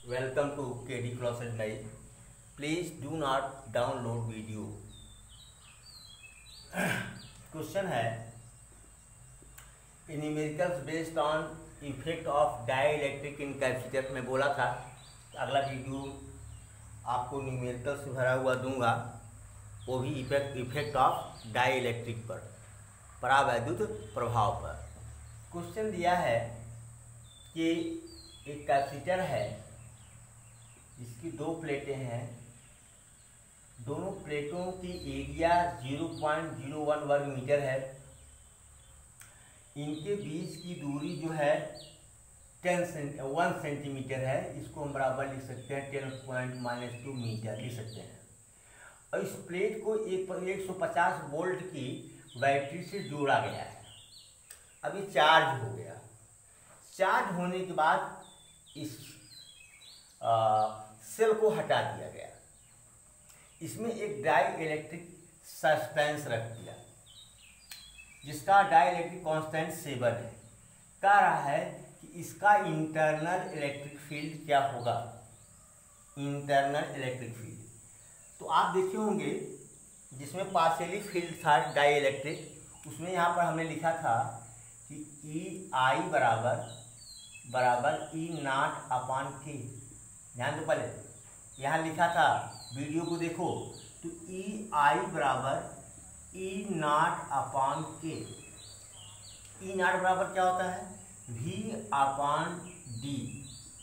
Welcome to KD Class and Live. Please do not download video. Question है numericals based on effect of dielectric in capacitor. में बोला था अगला video आपको numerical से भरा हुआ दूंगा, वो भी इफेक्ट ऑफ डाइइलेक्ट्रिक पर, परावैद्युत प्रभाव पर। क्वेश्चन दिया है कि एक कैपेसिटर है, इसकी दो प्लेटें हैं, दोनों प्लेटों की एरिया 0.01 वर्ग मीटर है। इनके बीच की दूरी जो है 1 सेंटीमीटर है। इसको हम बराबर लिख सकते हैं 10⁻² मीटर लिख सकते हैं। और इस प्लेट को 150 वोल्ट की बैटरी से जोड़ा गया है। अभी चार्ज हो गया। चार्ज होने के बाद इस सेल को हटा दिया गया, इसमें एक डाई इलेक्ट्रिक सस्पेंस रख दिया जिसका डाई इलेक्ट्रिक कांस्टेंट 7 है। कह रहा है कि इसका इंटरनल इलेक्ट्रिक फील्ड क्या होगा, इंटरनल इलेक्ट्रिक फील्ड। तो आप देखे होंगे जिसमें पार्शियली फील्ड था डाई इलेक्ट्रिक, उसमें यहाँ पर हमने लिखा था कि EI बराबर E0/K। ध्यान दो, पहले यहाँ लिखा था, वीडियो को देखो तो EI बराबर E0/K। E0 बराबर क्या होता है, V/D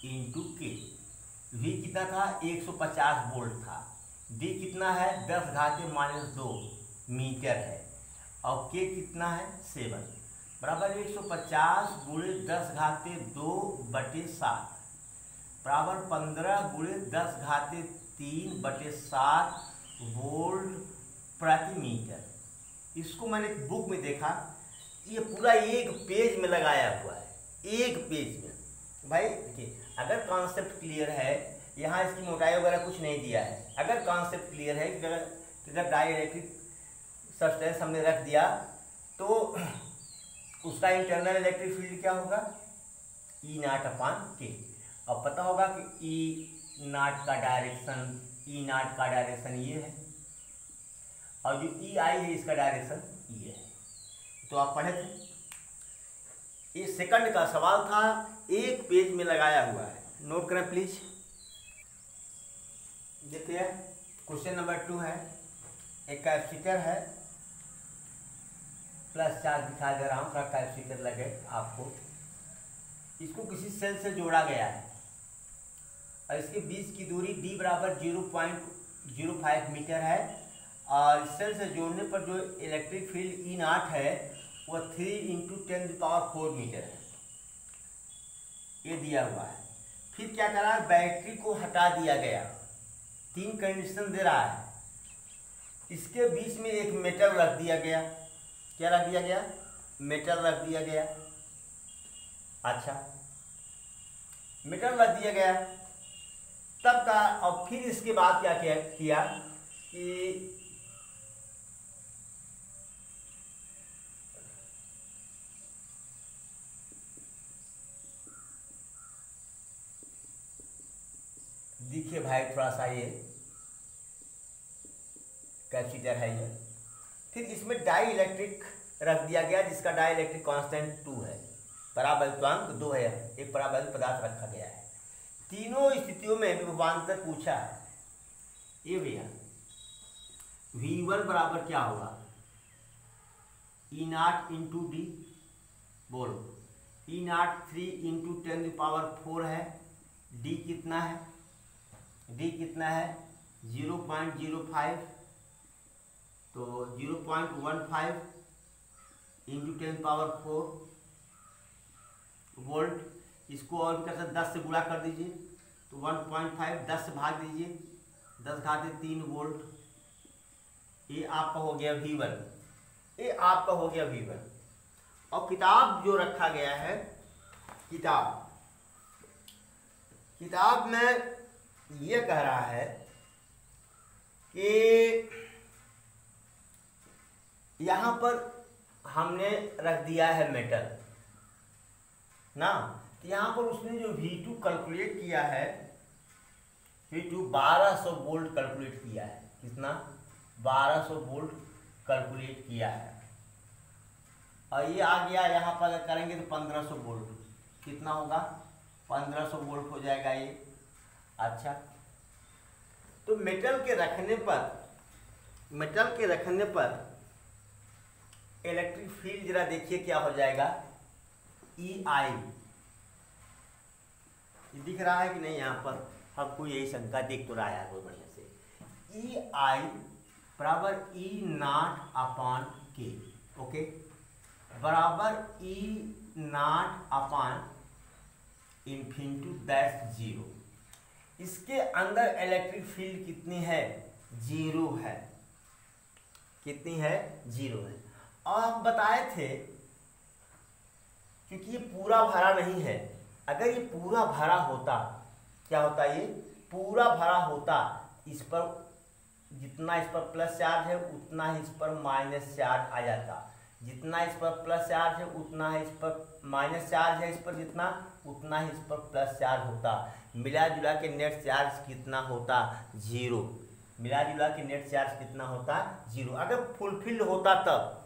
× K। V कितना था, 150 वोल्ट था। D कितना है, 10⁻² मीटर है। और K कितना है, 7 बराबर 150 × 10⁻²/7 बराबर 15 × 10⁻³ वोल्ट प्रति मीटर। इसको मैंने एक बुक में देखा, ये पूरा एक पेज में लगाया हुआ है, एक पेज में। भाई देखिए, अगर कॉन्सेप्ट क्लियर है, यहाँ इसकी मोटाई वगैरह कुछ नहीं दिया है। अगर कॉन्सेप्ट क्लियर है कि अगर डाई इलेक्ट्रिक सब्सटेंस हमने रख दिया तो उसका इंटरनल इलेक्ट्रिक फील्ड क्या होगा, E0/K। अब पता होगा कि E0 का डायरेक्शन ये है, और जो EI है इसका डायरेक्शन ये है। तो आप पढ़े थे, ये सेकंड का सवाल था, एक पेज में लगाया हुआ है, नोट करें प्लीज। देखिए क्वेश्चन नंबर 2 है, एक कैपेसिटर है, प्लस चार्ज दिखा दे रहा हूँ, का कैपेसिटर लगे आपको। इसको किसी सेल से जोड़ा गया है और इसके बीच की दूरी D बराबर 0.05 मीटर है। और सेल से जोड़ने पर जो इलेक्ट्रिक फील्ड E0 है वो 3 × 10⁴ मीटर है, ये दिया हुआ है। फिर क्या करा, बैटरी को हटा दिया गया। 3 कंडीशन दे रहा है। इसके बीच में एक मेटल रख दिया गया। क्या रख दिया गया, मेटल रख दिया गया। अच्छा, मेटल रख दिया गया तब का। और फिर इसके बाद क्या किया कि देखिए भाई, थोड़ा सा ये कैपेसिटर है ये। फिर इसमें डाई इलेक्ट्रिक रख दिया गया जिसका डाई इलेक्ट्रिक कांस्टेंट 2 है, परावैद्युतांक 2 है। एक परावैद्युत पदार्थ रखा गया है। तीनों स्थितियों में विभवांतर पूछा है। ये भैया V1 बराबर क्या होगा, E0 × D। बोलो, E0 3 × 10⁴ है। D कितना है, D कितना है 0.05, तो 0.15 × 10⁴ वोल्ट। इसको और भी कर सकते, 10 से गुणा कर दीजिए तो 1.5, 10 से भाग दीजिए 10⁻³ वोल्ट। ये आपका हो गया V1, ये आपका हो गया V1। और किताब जो रखा गया है, किताब में ये कह रहा है कि यहाँ पर हमने रख दिया है मेटल ना, यहाँ पर उसने जो V2 कैलकुलेट किया है V2 1200 वोल्ट कैलकुलेट किया है। कितना? 1200 वोल्ट कैलकुलेट किया है। और ये आ गया यहाँ पर, अगर करेंगे तो 1500 वोल्ट। कितना होगा? 1500 वोल्ट हो जाएगा ये। अच्छा, तो मेटल के रखने पर इलेक्ट्रिक फील्ड जरा देखिए क्या हो जाएगा। EI दिख रहा है कि नहीं? यहाँ पर आपको यही शंका दिख तो रहा है बहुत बढ़िया से। EI बराबर E0/K, ओके, बराबर E0/, दैट्स 0। इसके अंदर इलेक्ट्रिक फील्ड कितनी है? 0 है। कितनी है? 0 है। और हम बताए थे, क्योंकि ये पूरा भरा नहीं है, अगर ये पूरा भरा होता, क्या होता? ये पूरा भरा होता, इस पर जितना इस पर प्लस चार्ज है उतना ही इस पर माइनस चार्ज आ जाता। जितना इस पर प्लस चार्ज है उतना ही इस पर माइनस चार्ज है, इस पर जितना उतना ही इस पर प्लस चार्ज होता। मिला जुला के नेट चार्ज कितना होता? 0। मिला जुला के नेट चार्ज कितना होता? 0। अगर फुलफिल्ड होता तब,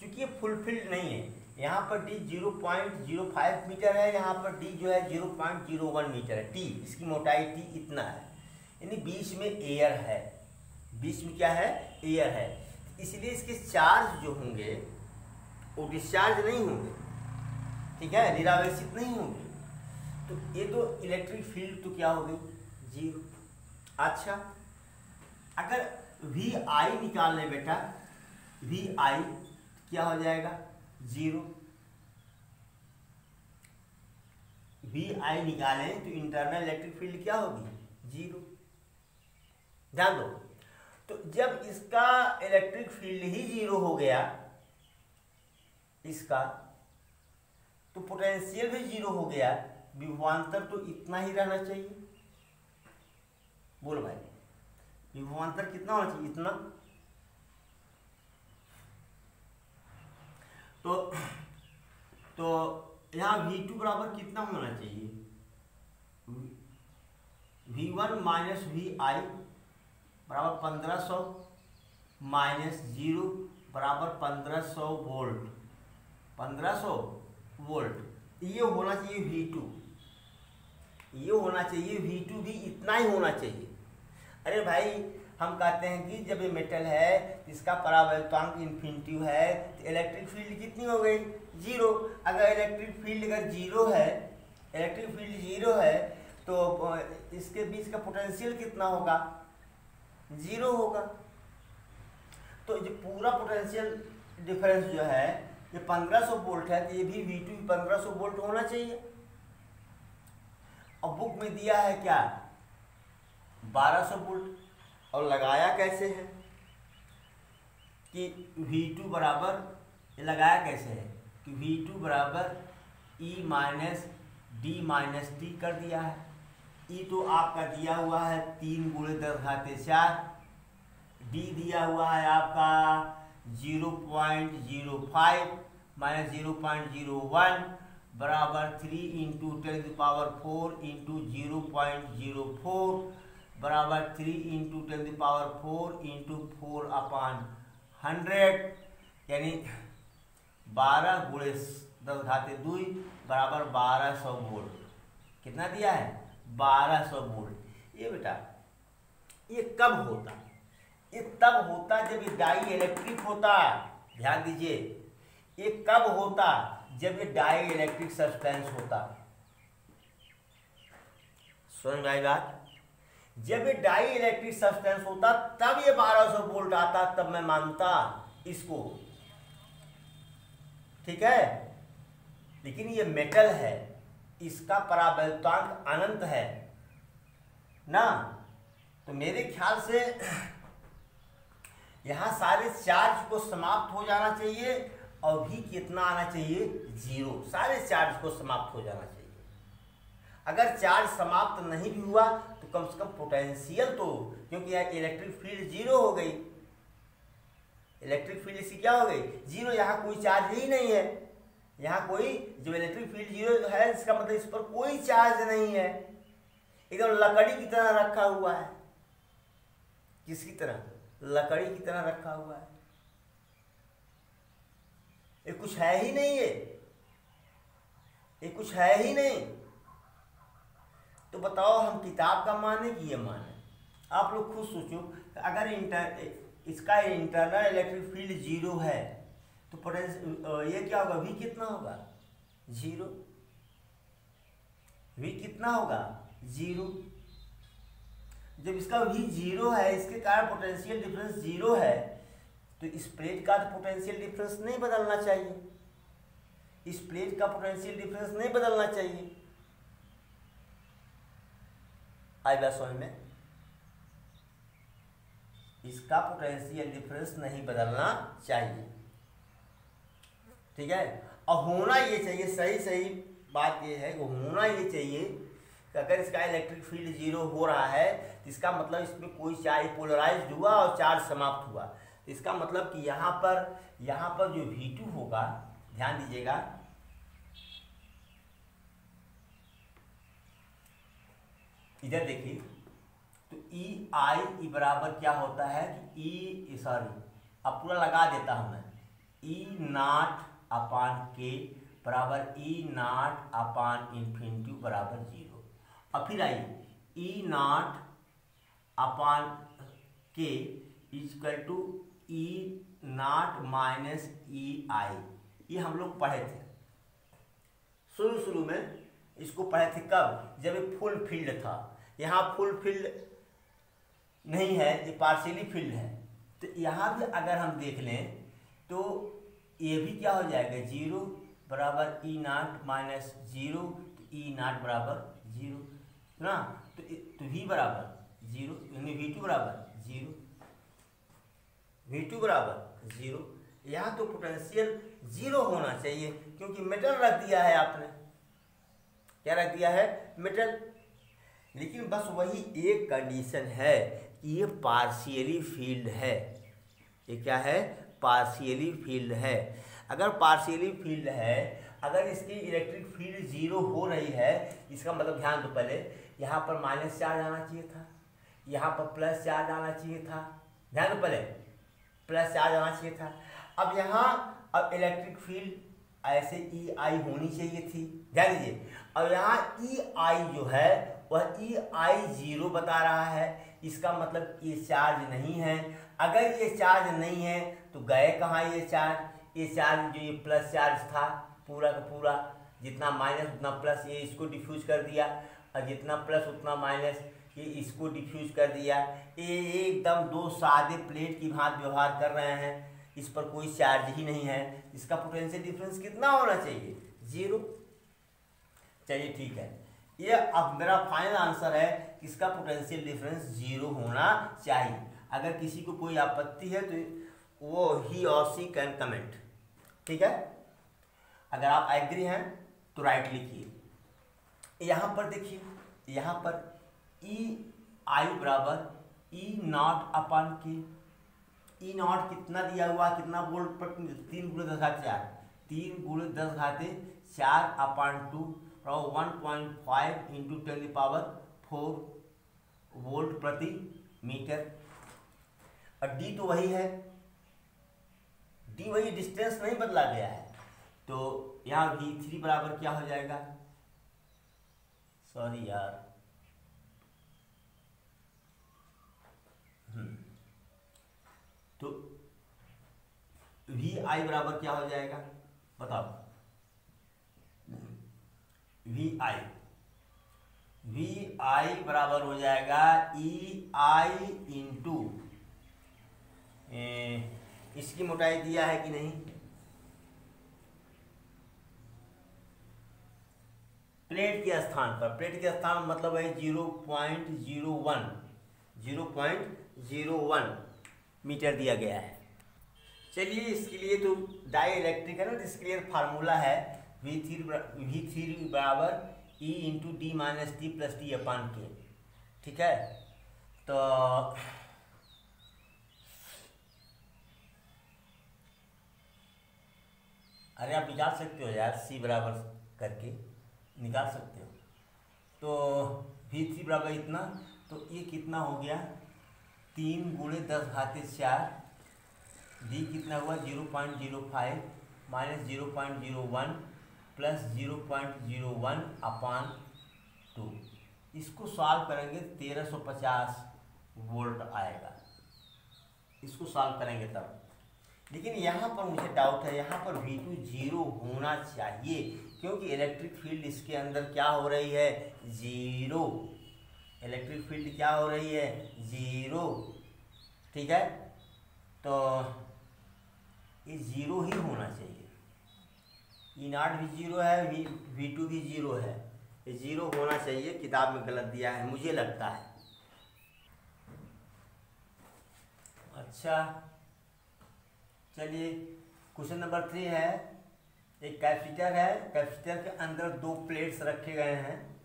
क्योंकि ये फुलफिल्ड नहीं है। यहाँ पर D 0.05 मीटर है, यहाँ पर D जो है 0.01 मीटर है। T, इसकी मोटाई T इतना है, यानी बीच में एयर है। बीच में क्या है? एयर है। इसलिए इसके चार्ज जो होंगे वो डिस्चार्ज नहीं होंगे, ठीक है, निरावेशित नहीं होंगे। तो ये तो इलेक्ट्रिक फील्ड तो क्या हो गई? 0। अच्छा, अगर VI निकाल लें बेटा, VI क्या हो जाएगा? 0। VI निकालें तो इंटरनल इलेक्ट्रिक फील्ड क्या होगी? 0। ध्यान दो, तो जब इसका इलेक्ट्रिक फील्ड ही 0 हो गया इसका, तो पोटेंशियल भी 0 हो गया। विभवांतर तो इतना ही रहना चाहिए। बोलो भाई, विभवांतर कितना होना चाहिए? इतना। तो यहाँ V2 बराबर कितना होना चाहिए? V1 माइनस VI बराबर 1500 माइनस 0 बराबर 1500 वोल्ट। 1500 वोल्ट ये होना चाहिए V2, ये होना चाहिए V2 भी इतना ही होना चाहिए। अरे भाई, हम कहते हैं कि जब ये मेटल है, इसका परावर्तनांक इन्फिनिटी है, तो इलेक्ट्रिक फील्ड कितनी हो गई? 0। अगर इलेक्ट्रिक फील्ड अगर 0 है, इलेक्ट्रिक फील्ड 0 है, तो इसके बीच का पोटेंशियल कितना होगा? 0 होगा। तो ये पूरा पोटेंशियल डिफरेंस जो है ये 1500 वोल्ट है, तो ये भी V2 1500 वोल्ट होना चाहिए। और बुक में दिया है क्या? 1200 वोल्ट। और लगाया कैसे है कि V2 बराबर, ये लगाया कैसे है कि V2 बराबर E minus D minus T कर दिया है। E तो आपका दिया हुआ है 3 × 10⁴, D दिया हुआ है आपका 0.05 माइनस 0.01 बराबर 3 × 10⁴ × 0.04 बराबर 3 × 10⁴ × 4/100, यानी 12 × 10⁻² बराबर 1200 वोल्ट। कितना दिया है? 1200 वोल्ट। ये बेटा ये कब होता? ये तब होता जब ये डाई इलेक्ट्रिक होता। ध्यान दीजिए, ये कब होता? जब ये डाई इलेक्ट्रिक सब्सटेंस होता। सुन भाई बात, जब ये डाई इलेक्ट्रिक सब्सटेंस होता तब ये 1200 वोल्ट आता, तब मैं मानता इसको, ठीक है। लेकिन ये मेटल है, इसका परावर्तनांक अनंत है ना, तो मेरे ख्याल से यहां सारे चार्ज को समाप्त हो जाना चाहिए और भी कितना आना चाहिए? 0। सारे चार्ज को समाप्त हो जाना चाहिए। अगर चार्ज समाप्त नहीं भी हुआ तो कम से कम पोटेंशियल तो, क्योंकि यह इलेक्ट्रिक फील्ड 0 हो गई, इलेक्ट्रिक फील्ड इसकी क्या हो गई? 0। यहाँ कोई चार्ज ही नहीं है, यहाँ कोई, जो इलेक्ट्रिक फील्ड 0 है इसका मतलब इस पर कोई चार्ज नहीं है। एकदम लकड़ी की तरह रखा हुआ है। किसकी तरह? लकड़ी की तरह रखा हुआ है। ये कुछ है ही नहीं, ये कुछ है ही नहीं। तो बताओ हम किताब का माने कि ये माने? आप लोग खुद सोचो, अगर इसका इंटरनल इलेक्ट्रिक फील्ड जीरो है तो पोटेंशियल ये क्या होगा? वी कितना होगा? जीरो। वी कितना होगा? जीरो। जब इसका वी जीरो है, इसके कारण पोटेंशियल डिफरेंस जीरो है, तो इस प्लेट का तो पोटेंशियल डिफरेंस नहीं बदलना चाहिए। इस प्लेट का पोटेंशियल डिफरेंस नहीं बदलना चाहिए। आई बात समझ में? इसका पोटेंशियल डिफरेंस नहीं बदलना चाहिए, ठीक है। और होना ये चाहिए, सही सही बात ये है कि होना ये चाहिए कि अगर इसका इलेक्ट्रिक फील्ड जीरो हो रहा है तो इसका मतलब इसमें कोई चार्ज पोलराइज्ड हुआ और चार्ज समाप्त हुआ। इसका मतलब कि यहाँ पर जो V2 होगा, ध्यान दीजिएगा, इधर देखिए, तो E बराबर क्या होता है कि अब पूरा लगा देता हूं मैं, E0/K बराबर E0/∞ बराबर 0। और फिर आइए E0/K equal to E0 - EI। ये हम लोग पढ़े थे शुरू में, इसको पढ़े थे कब? जब ये फुल फील्ड था। यहाँ फुल फील्ड नहीं है, ये पार्शियली फील्ड है। तो यहाँ भी अगर हम देख लें तो ये भी क्या हो जाएगा? 0 बराबर E0 - 0, तो E0 बराबर 0 ना, तो V बराबर 0, यानी V2 बराबर 0, V2 बराबर 0। यहाँ तो पोटेंशियल 0 होना चाहिए, क्योंकि मेटल रख दिया है आपने। क्या रख दिया है? मेटल। लेकिन बस वही एक कंडीशन है कि ये पार्शियली फील्ड है। ये क्या है? पार्शियली फील्ड है। अगर पार्शियली फील्ड है, अगर इसकी इलेक्ट्रिक फील्ड 0 हो रही है, इसका मतलब ध्यान दो, पहले यहाँ पर माइनस चार्ज आना चाहिए था, यहाँ पर प्लस चार्ज आना चाहिए था। ध्यान दो, पहले प्लस चार्ज आना चाहिए था। अब अब इलेक्ट्रिक फील्ड ऐसे EI होनी चाहिए थी, ध्यान दीजिए। और यहाँ EI जो है वह EI 0 बता रहा है। इसका मतलब ये चार्ज नहीं है। अगर ये चार्ज नहीं है तो गए कहाँ ये चार्ज? ये चार्ज जो ये प्लस चार्ज था, पूरा का पूरा, जितना माइनस उतना प्लस, ये इसको डिफ्यूज कर दिया, और जितना प्लस उतना माइनस, ये इसको डिफ्यूज कर दिया। ये एकदम दो सादे प्लेट की भांति व्यवहार कर रहे हैं, इस पर कोई चार्ज ही नहीं है। इसका पोटेंशियल डिफरेंस कितना होना चाहिए? 0। चलिए ठीक है, ये अब मेरा फाइनल आंसर है कि इसका पोटेंशियल डिफरेंस 0 होना चाहिए। अगर किसी को कोई आपत्ति है तो वो ही और सी कैन कमेंट, ठीक है। अगर आप एग्री हैं तो राइट लिखिए। यहाँ पर देखिए, यहाँ पर EI बराबर E0/K। E0 कितना दिया हुआ, कितना वोल्ट पर? 3 × 10⁴, 3 × 10⁴/2 और 1.5 × 10⁴ वोल्ट प्रति मीटर। और D तो वही है, D वही, डिस्टेंस नहीं बदला गया है। तो यहाँ V3 बराबर क्या हो जाएगा? सॉरी यार, तो VI बराबर क्या हो जाएगा बताओ? VI बराबर हो जाएगा EI इंटू, इसकी मोटाई दिया है कि नहीं? प्लेट के स्थान पर, प्लेट के स्थान मतलब है 0.01 मीटर दिया गया है। चलिए, इसके लिए तो डाई इलेक्ट्रिक है ना, इसके लिए फार्मूला है V3 बराबर E into D - T + T/K, ठीक है। तो अरे आप निकाल सकते हो यार, C बराबर करके निकाल सकते हो। तो V3 बराबर इतना, तो ये कितना हो गया 3 गुणे 10⁴, डी कितना हुआ 0.05 माइनस 0.01 प्लस 0.01/2। इसको सॉल्व करेंगे 1350 वोल्ट आएगा, इसको सॉल्व करेंगे तब। लेकिन यहाँ पर मुझे डाउट है, यहाँ पर V2 0 होना चाहिए, क्योंकि इलेक्ट्रिक फील्ड इसके अंदर क्या हो रही है 0, इलेक्ट्रिक फील्ड क्या हो रही है 0, ठीक है। तो ये 0 ही होना चाहिए, E0 भी 0 है, V2 भी 0 है, ये 0 होना चाहिए। किताब में गलत दिया है मुझे लगता है। अच्छा चलिए, क्वेश्चन नंबर 3 है। एक कैपेसिटर है, कैपेसिटर के अंदर 2 प्लेट्स रखे गए हैं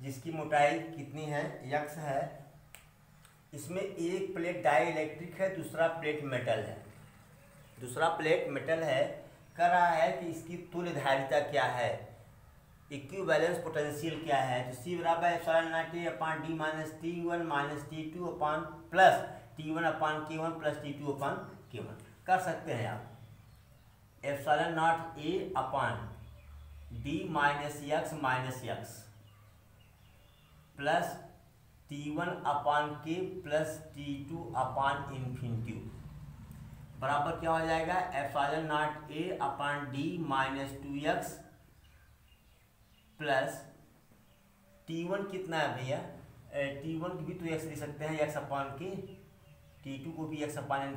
जिसकी मोटाई कितनी है x है। इसमें एक प्लेट डाई इलेक्ट्रिक है, दूसरा प्लेट मेटल है, दूसरा प्लेट मेटल है। कह रहा है कि इसकी तुल्य धारिता क्या है, इक्विवेलेंस पोटेंशियल क्या है। तो C बराबर ε0A/d minus T1 minus T2 अपान प्लस T1/K1 प्लस T2/K1 कर सकते हैं आप। ε0A/d minus x plus T1/K plus T2/∞ बराबर क्या हो जाएगा ε0A/d minus 2x plus T1 कितना है भैया, T1 की भी तो x लिख सकते हैं x/k, T2 को भी x/∞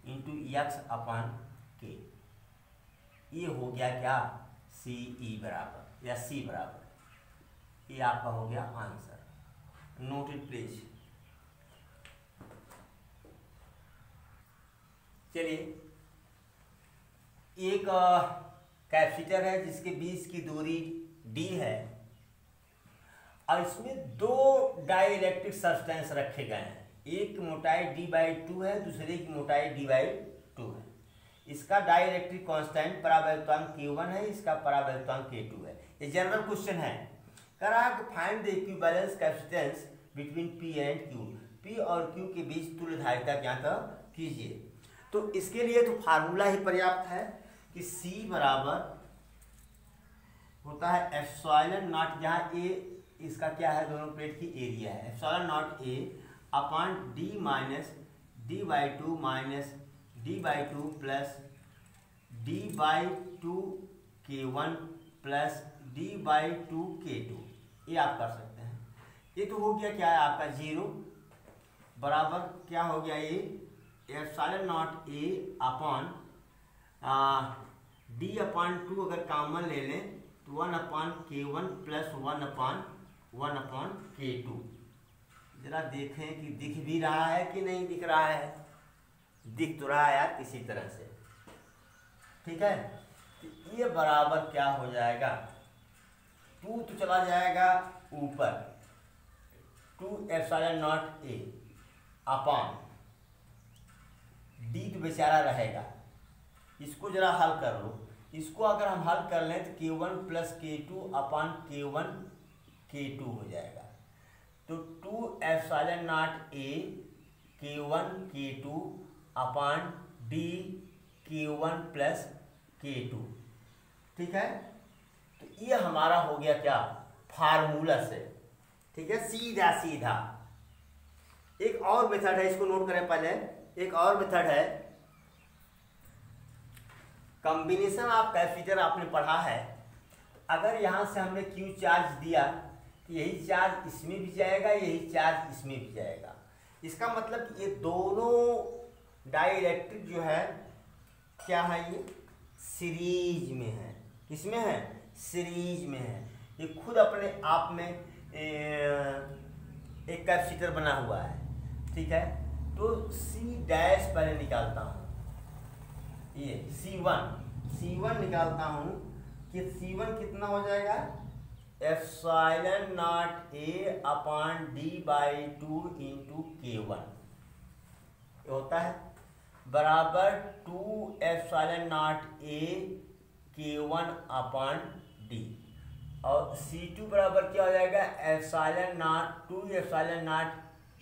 इंटू x/k। ये हो गया क्या CE बराबर या C बराबर, ये आपका हो गया आंसर। Note it please. चलिए, एक कैपेसिटर है जिसके बीच की दूरी d है और इसमें 2 डाई इलेक्ट्रिक सब्सटेंस रखे गए हैं। एक मोटाई d/2 है, दूसरे की मोटाई d/2 है। इसका डाई इलेक्ट्रिक कांस्टेंट परावैद्युतांक K1 है, इसका परावैद्युतांक K2 है। ये जनरल क्वेश्चन है। कह रहा है कि find the equivalence capacitance between P and Q, P और Q के बीच तुल्य धारिता ज्ञात कीजिए। तो इसके लिए तो फार्मूला ही पर्याप्त है कि C बराबर होता है ε0, जहाँ A इसका क्या है, दोनों प्लेट की एरिया है, ε0A/d minus d/2 minus d/2 plus d/2K1 plus d/2K2। ये आप कर सकते हैं। ये तो हो गया क्या है आपका 0 बराबर क्या हो गया, ये ε0A/d/2 अगर कॉमन ले लें तो 1/K1 प्लस 1/K2। जरा देखें कि दिख भी रहा है कि नहीं दिख रहा है, दिख तो रहा है यार किसी तरह से, ठीक है। तो ये बराबर क्या हो जाएगा, 2 तो चला जाएगा ऊपर, 2ε0A/, d तो बेचारा रहेगा। इसको जरा हल कर लो, इसको अगर हम हल कर लें तो K1 प्लस K2/K1 K2 हो जाएगा। तो 2ε0A K1 K2/d K1 plus K2, ठीक है। तो ये हमारा हो गया क्या फार्मूला से, ठीक है, सीधा सीधा। एक और मेथड है, इसको नोट करें पहले। एक और मेथड है, कॉम्बिनेशन ऑफ कैपेसिटर आपने पढ़ा है। अगर यहाँ से हमने Q चार्ज दिया तो यही चार्ज इसमें भी जाएगा, यही चार्ज इसमें भी जाएगा। इसका मतलब ये दोनों डाई इलेक्ट्रिक जो है क्या है, ये सीरीज में है। किसमें है, सीरीज में है। ये खुद अपने आप में एक कैपेसिटर बना हुआ है, ठीक है। तो C' पहले निकालता हूँ, ये C1 निकालता हूँ कि C1 कितना हो जाएगा ε0A/d/2 इंटू K1 होता है बराबर 2ε0A K1/d। और C2 बराबर क्या हो जाएगा, epsilon not 2 epsilon not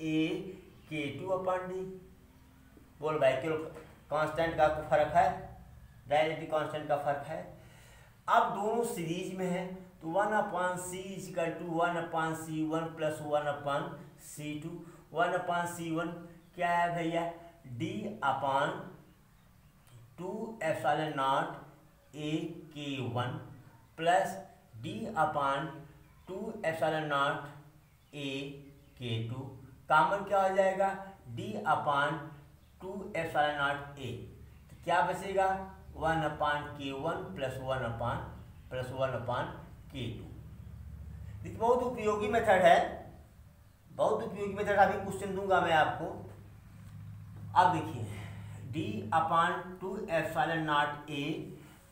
A K2 upon D। बोल भाई क्यों कांस्टेंट का फर्क है, डायरेक्टली कांस्टेंट का फर्क है। अब दोनों सीरीज में है तो 1/c equal to 1/c1 plus 1/c2। 1/c1 क्या है भैया, d upon 2 epsilon not A K1 plus d upon 2 epsilon not A K2। Common क्या हो जाएगा, d upon 2 epsilon not A, तो क्या बचेगा 1/K1 प्लस 1/K2। देखिए बहुत उपयोगी मेथड है, बहुत उपयोगी मेथड। अभी क्वेश्चन दूंगा मैं आपको। अब देखिए d upon 2 epsilon not A,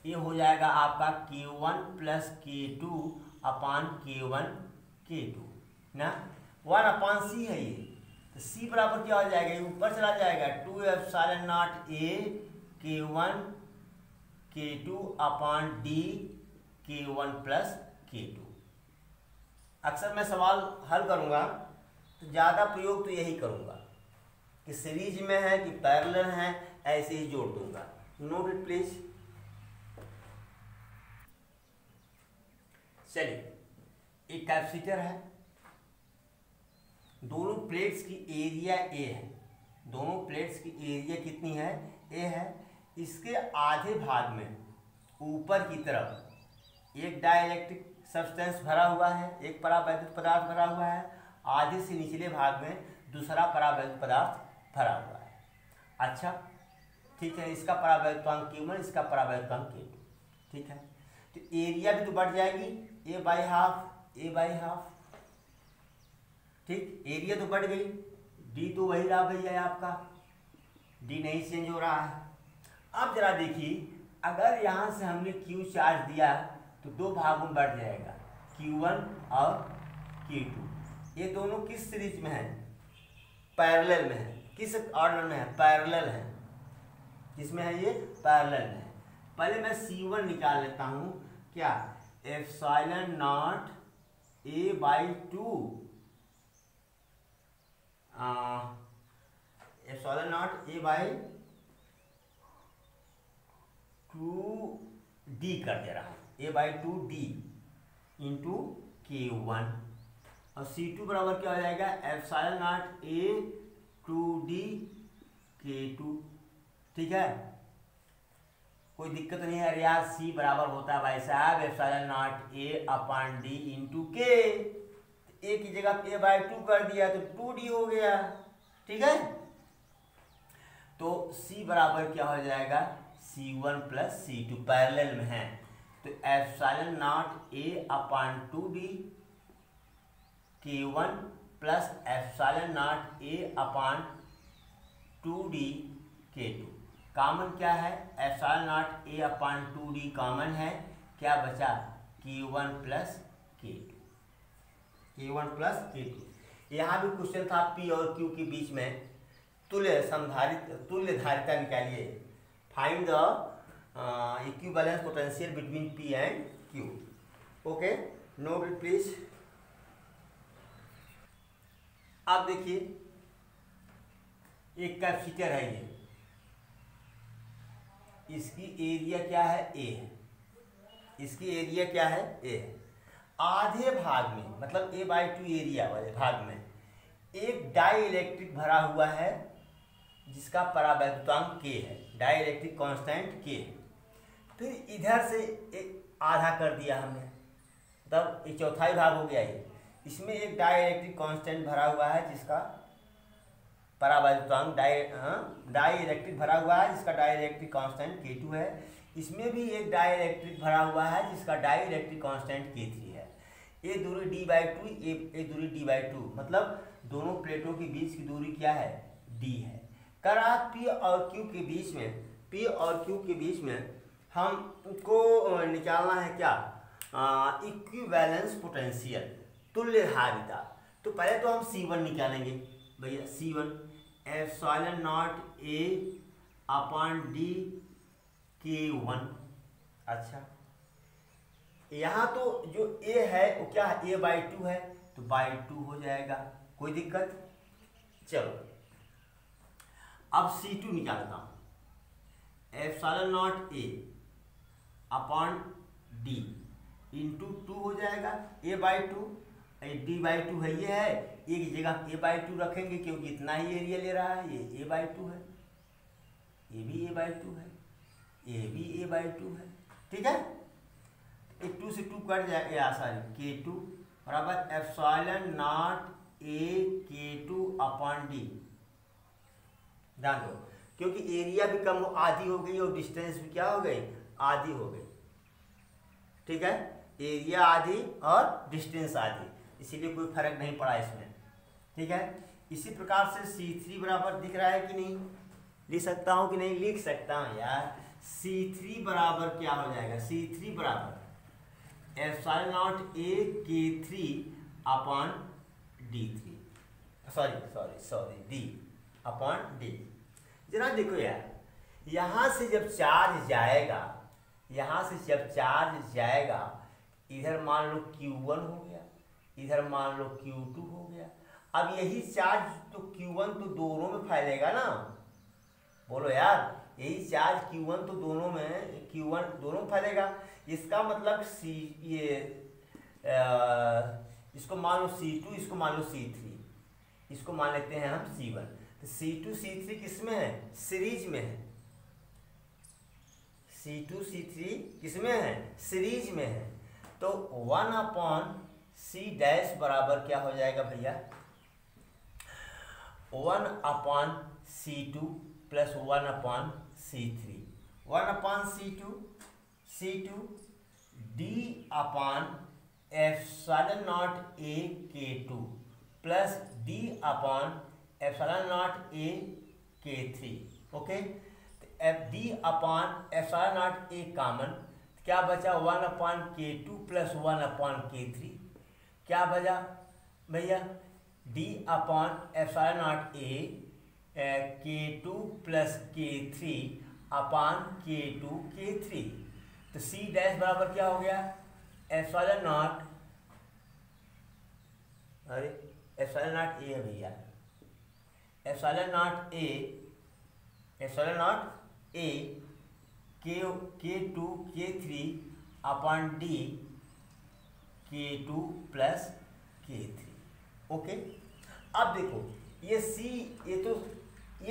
ये हो जाएगा आपका K1 plus K2 upon K1 K2 ना। 1/c है ये, तो c बराबर क्या हो जाएगा, ये ऊपर चला जाएगा 2 epsilon not A K1 K2 upon D K1 plus K2। अक्सर मैं सवाल हल करूंगा तो ज़्यादा प्रयोग तो यही करूंगा कि सीरीज में है कि पैरेलल है, ऐसे ही जोड़ दूंगा। Note it please. चलिए, एक कैपेसिटर है, दोनों प्लेट्स की एरिया A है, दोनों प्लेट्स की एरिया कितनी है, A है। इसके आधे भाग में ऊपर की तरफ एक डाइलेक्ट्रिक सब्सटेंस भरा हुआ है, एक परावैद्युत पदार्थ भरा हुआ है, आधे से निचले भाग में दूसरा परावैद्युत पदार्थ भरा हुआ है। अच्छा ठीक है, इसका परावैद्युतांक Q1, इसका परावैद्युतांक K2। ठीक है, तो एरिया भी तो बढ़ जाएगी, A बाई हाफ। ठीक, एरिया तो बढ़ गई, D तो वही रहा भैया आपका, D नहीं चेंज हो रहा है। अब जरा देखिए, अगर यहाँ से हमने Q चार्ज दिया तो दो भागों में बढ़ जाएगा, Q1 और Q2। ये दोनों किस सीरीज में है, पैरेलल में है। किस ऑर्डर में है, पैरेलल है। किसमें है ये, पैरेलल में है। पहले मैं C1 निकाल लेता हूँ, क्या, epsilon not A by 2 epsilon not A by 2D कर दे रहा हूँ, A by 2D into K1, और C2 बराबर क्या हो जाएगा, epsilon not A 2D K2। ठीक है, कोई दिक्कत नहीं है यार। C बराबर होता है भाई साहब epsilon not A upon D into K। A की जगह A बाई 2 कर दिया तो 2D हो गया। ठीक है, तो C बराबर क्या हो जाएगा, C1 प्लस C2, पैरेलल में है तो epsilon not A upon 2D K1 plus epsilon not A upon 2D K2। Common क्या है, epsilon not A upon 2D common है, क्या बचा, K1 plus K2। K1 plus K2। यहाँ भी क्वेश्चन था P और Q के बीच में तुल्य धारिता निकालिए, find the equivalence potential between P and Q। Okay, note it please. अब देखिए, एक कैपेसिटर है ये, इसकी एरिया क्या है, A है, इसकी एरिया क्या है, A है। आधे भाग में मतलब A बाई 2 एरिया वाले भाग में एक डाई इलेक्ट्रिक भरा हुआ है जिसका परावैद्युतांक K है, डाई इलेक्ट्रिक कांस्टेंट K है। फिर इधर से एक आधा कर दिया हमने, तब एक चौथाई भाग हो गया ये। इसमें एक डाई इलेक्ट्रिक कांस्टेंट भरा हुआ है जिसका परावैद्युतांक डाई इलेक्ट्रिक भरा हुआ है जिसका डाई इलेक्ट्रिक कांस्टेंट K2 है। इसमें भी एक डाई इलेक्ट्रिक भरा हुआ है जिसका डाई इलेक्ट्रिक कांस्टेंट K3 है। ये दूरी D बाई 2, ये दूरी D बाई 2, मतलब दोनों प्लेटों के बीच की दूरी क्या है, D है। कर P और Q के बीच में, P और Q के बीच में हमको निकालना है क्या, इक्विवेलेंस पोटेंशियल, तुल्य धारिता। तो पहले तो हम C1 निकालेंगे भैया, C1 epsilon not A upon D K1। अच्छा, यहाँ तो जो ए है वो क्या है, a/2 है, तो by2 हो जाएगा, कोई दिक्कत। चलो अब C2 निकालता हूँ, epsilon not a upon d into 2 हो जाएगा, a/2 d/2 है, ये है, एक जगह a/2 रखेंगे क्योंकि इतना ही एरिया ले रहा है, ये a/2 है, ये भी a/2 है, ये भी a/2 है, ठीक है। एक 2 से 2 कट जाएगा, सॉरी K2 बराबर epsilon not a K2 upon d। ध्यान दो क्योंकि एरिया भी कम हो, आधी हो गई, और डिस्टेंस भी क्या हो गई, आधी हो गई, ठीक है। एरिया आधी और डिस्टेंस आधी, इसीलिए कोई फर्क नहीं पड़ा इसमें, ठीक है। इसी प्रकार से C3 बराबर दिख रहा है कि नहीं, लिख सकता हूँ कि नहीं, लिख सकता हूँ यार। C3 बराबर क्या हो जाएगा, C3 बराबर epsilon not a K3 upon D3, sorry d upon d। जरा देखो यार, यहाँ से जब चार्ज जाएगा, यहाँ से जब चार्ज जाएगा, इधर मान लो Q1 हो गया, इधर मान लो Q2 हो गया। अब यही चार्ज तो Q1 तो दोनों में फैलेगा ना, बोलो यार, यही चार्ज Q1 तो दोनों में, Q1 दोनों में फैलेगा। इसका मतलब इसको मान लो C2, इसको मान लो C3, इसको मान लेते हैं हम C1। तो C2 C3 किस में है, सीरीज में है, C2 C3 किस में है, सीरीज में है। तो 1 अपॉन C डैश बराबर क्या हो जाएगा भैया, 1 upon C2 plus 1 upon C3, 1 upon C2 d upon epsilon not a K2 plus d upon epsilon not a K3, okay. d upon epsilon not a common, क्या बचा, 1 upon K2 plus 1 upon K3, क्या बचा भैया, d upon epsilon not a K2 plus K3 upon K2 K3। तो C dash बराबर क्या हो गया, एप्सिलॉन नॉट, अरे एप्सिलॉन नॉट a है भैया, epsilon not a K2 K3 upon d K2 plus K3, okay. अब देखो ये C, ये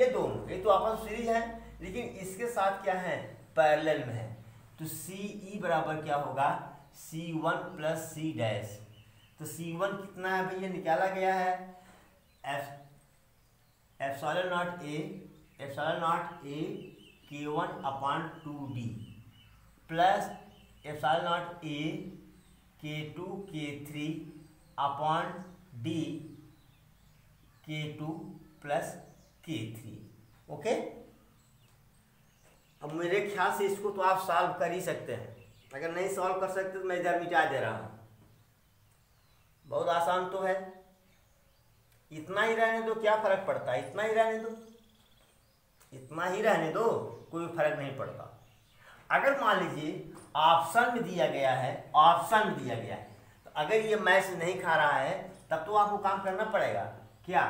तो आपस में सीरीज है, लेकिन इसके साथ क्या है, पैरेलल में है। तो CE बराबर क्या होगा, C1 प्लस C डैश। तो C1 कितना है भैया, निकाला गया है, epsilon not a K1 upon 2d plus epsilon not a K2 K3 upon d K2 plus K3, okay. अब मेरे ख्याल से इसको तो आप सॉल्व कर ही सकते हैं, अगर नहीं सॉल्व कर सकते तो मैं इधर मिटा दे रहा हूँ, बहुत आसान तो है। इतना ही रहने दो, क्या फर्क पड़ता है, इतना ही रहने दो, इतना ही रहने दो, कोई फर्क नहीं पड़ता। अगर मान लीजिए ऑप्शन में दिया गया है, ऑप्शन में दिया गया है, तो अगर ये मैच नहीं खा रहा है तब तो आपको काम करना पड़ेगा, क्या,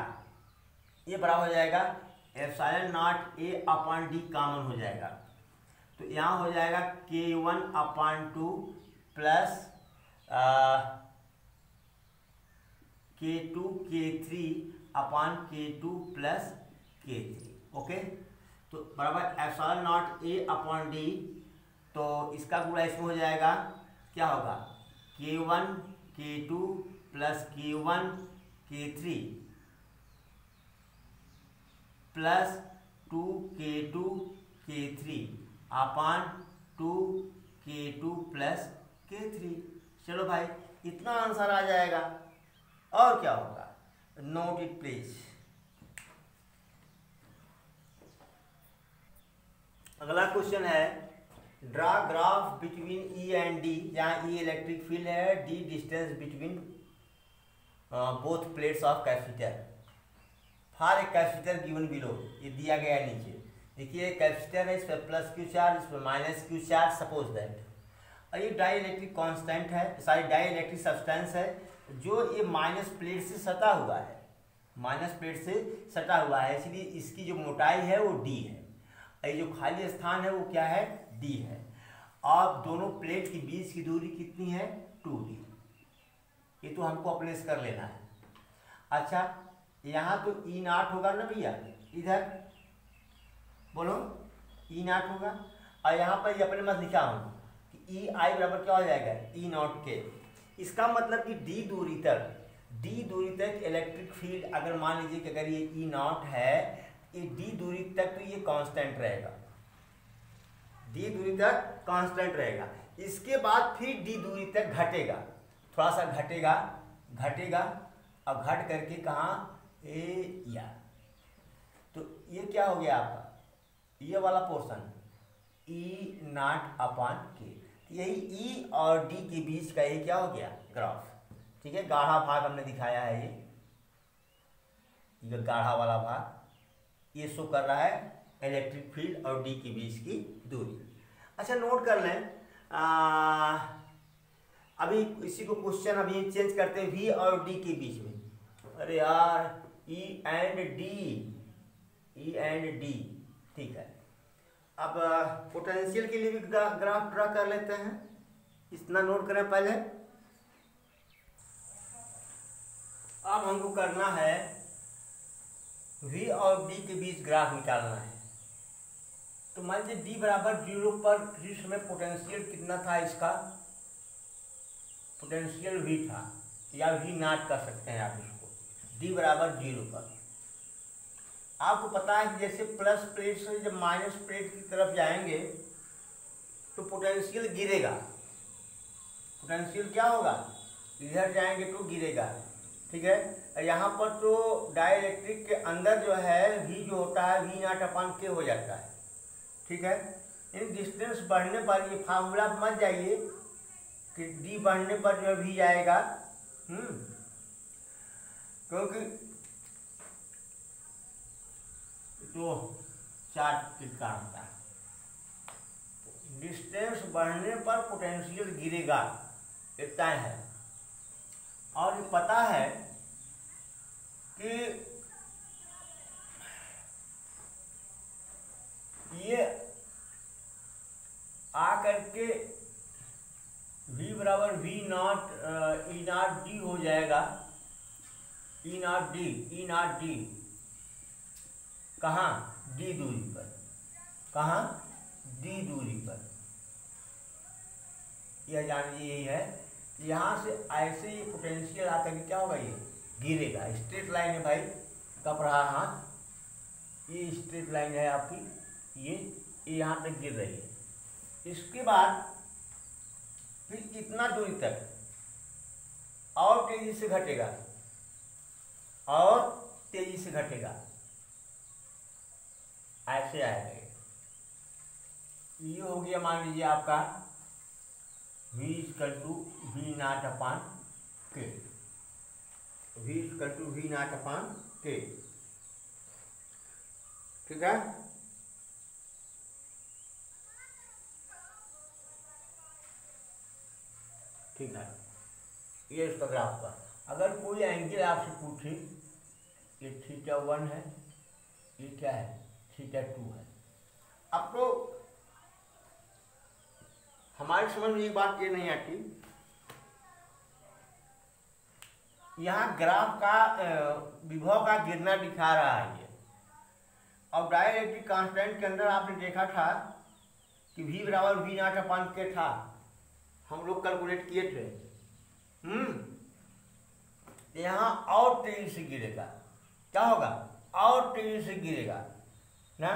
ये बराबर हो जाएगा epsilon not a upon d common हो जाएगा, तो यहाँ हो जाएगा K1 upon 2 plus K2 K3 upon K2 plus K3, okay. तो बराबर epsilon not a upon d, तो इसका गुणा इसमें हो जाएगा, क्या होगा, K1 K2 plus K1 K3 plus 2K2 K3 upon 2K2 plus K3। चलो भाई, इतना आंसर आ जाएगा, और क्या होगा, नोट इट प्लीज। अगला क्वेश्चन है, draw graph between E and D, जहाँ E इलेक्ट्रिक फील्ड है, D distance between both plates of capacitor for a capacitor given below. ये दिया गया है नीचे, देखिए कैपेसिटर है, इस पर प्लस क्यू चार्ज, इस पर minus Q charge, suppose that. और ये डाई इलेक्ट्रिक कॉन्स्टेंट है, सॉरी डाई इलेक्ट्रिक सब्सटेंस है जो ये माइनस प्लेट से सटा हुआ है, माइनस प्लेट से सटा हुआ है, इसलिए इसकी जो मोटाई है वो डी है, और ये जो खाली स्थान है वो क्या है, डी है। अब दोनों प्लेट के बीच की दूरी कितनी है, 2d, ये तो हमको अप्लेस कर लेना है। अच्छा यहाँ तो ई नॉट होगा ना भैया, इधर बोलो ई नॉट होगा, और यहाँ पर अपने मत लिखा हूँ कि ई आई बराबर क्या हो जाएगा, ई नॉट के। इसका मतलब कि डी दूरी तक इलेक्ट्रिक फील्ड, अगर मान लीजिए कि अगर ये ई नॉट है, ये डी दूरी तक तो ये कांस्टेंट रहेगा, डी दूरी तक कांस्टेंट रहेगा। इसके बाद फिर डी दूरी तक घटेगा, थोड़ा सा घटेगा और घट करके कहाँ, ए या, तो ये क्या हो गया आपका, ये वाला पोर्शन ई नॉट अपॉन के, यही ई और डी के बीच का ये क्या हो गया, ग्राफ। ठीक है, गाढ़ा भाग हमने दिखाया है, ये गाढ़ा वाला भाग ये शो कर रहा है इलेक्ट्रिक फील्ड और डी के बीच की दूरी। अच्छा नोट कर लें, अभी इसी को क्वेश्चन अभी चेंज करते हैं, वी और डी के बीच में, अरे यार ई एंड डी, ठीक है। अब पोटेंशियल के लिए भी ग्राफ ड्रा कर लेते हैं, इतना नोट करें पहले। अब हमको करना है V और D के बीच ग्राफ निकालना है। तो मान लीजिए D बराबर 0 पर इस समय पोटेंशियल कितना था, इसका पोटेंशियल V था, या V नॉट कर सकते हैं आप इसको, D बराबर 0 पर। आपको पता है कि जैसे प्लस प्लेट से जब माइनस प्लेट की तरफ जाएंगे तो पोटेंशियल गिरेगा, पोटेंशियल क्या होगा, इधर जाएंगे तो गिरेगा। ठीक है, यहाँ पर तो डाइलेक्ट्रिक के अंदर जो है V जो होता है V नॉट अपॉन के हो जाता है। ठीक है, इन डिस्टेंस बढ़ने पर ये फार्मूला मत जाइए कि D बढ़ने पर जो है V जाएगा, क्योंकि तो चार्ट कितना होता है, डिस्टेंस बढ़ने पर पोटेंशियल गिरेगा, इतना है। और ये पता है कि ये आकर के V बराबर V not E not D हो जाएगा, ई नॉट डी कहाँ, डी दूरी पर, कहाँ, डी दूरी पर, यह जान लीजिए यही है। यहाँ से ऐसे ही पोटेंशियल आकर के क्या होगा, ये गिरेगा। स्ट्रेट लाइन है भाई, कब रहा हाथ, ये स्ट्रेट लाइन है आपकी, ये यहाँ तक गिर रही है। इसके बाद फिर इतना दूरी तक और तेजी से घटेगा, और तेजी से घटेगा, ऐसे आएगा। ये हो गया मान लीजिए आपका V equal to V naught upon k, V equal to V naught upon k. ठीक है, ठीक है, ये इसका ग्राफ का। अगर कोई एंगल आपसे पूछे, ये θ1 है, ये क्या है, θ2 है। अब तो हमारे समझ में एक बात ये नहीं आती, यहाँ ग्राफ का विभव का गिरना दिखा रहा है ये, और डाइलेक्ट्रिक कांस्टेंट के अंदर आपने देखा था कि V बराबर V नॉट अपॉन के था, हम लोग कैलकुलेट किए थे। यहाँ और तेजी से गिरेगा, क्या होगा, और तेजी से गिरेगा ना।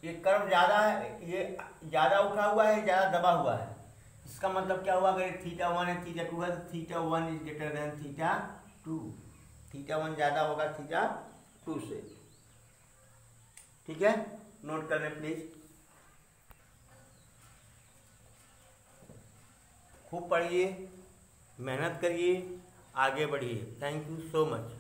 ये कर्व ज़्यादा है, ये ज़्यादा उठा हुआ है, ज़्यादा दबा हुआ है। इसका मतलब क्या हुआ, अगर θ1 है θ2 है तो θ1 इज ग्रेटर देन θ2, θ1 ज़्यादा होगा θ2 से। ठीक है, नोट कर लें प्लीज, खूब पढ़िए, मेहनत करिए, आगे बढ़िए। Thank you so much.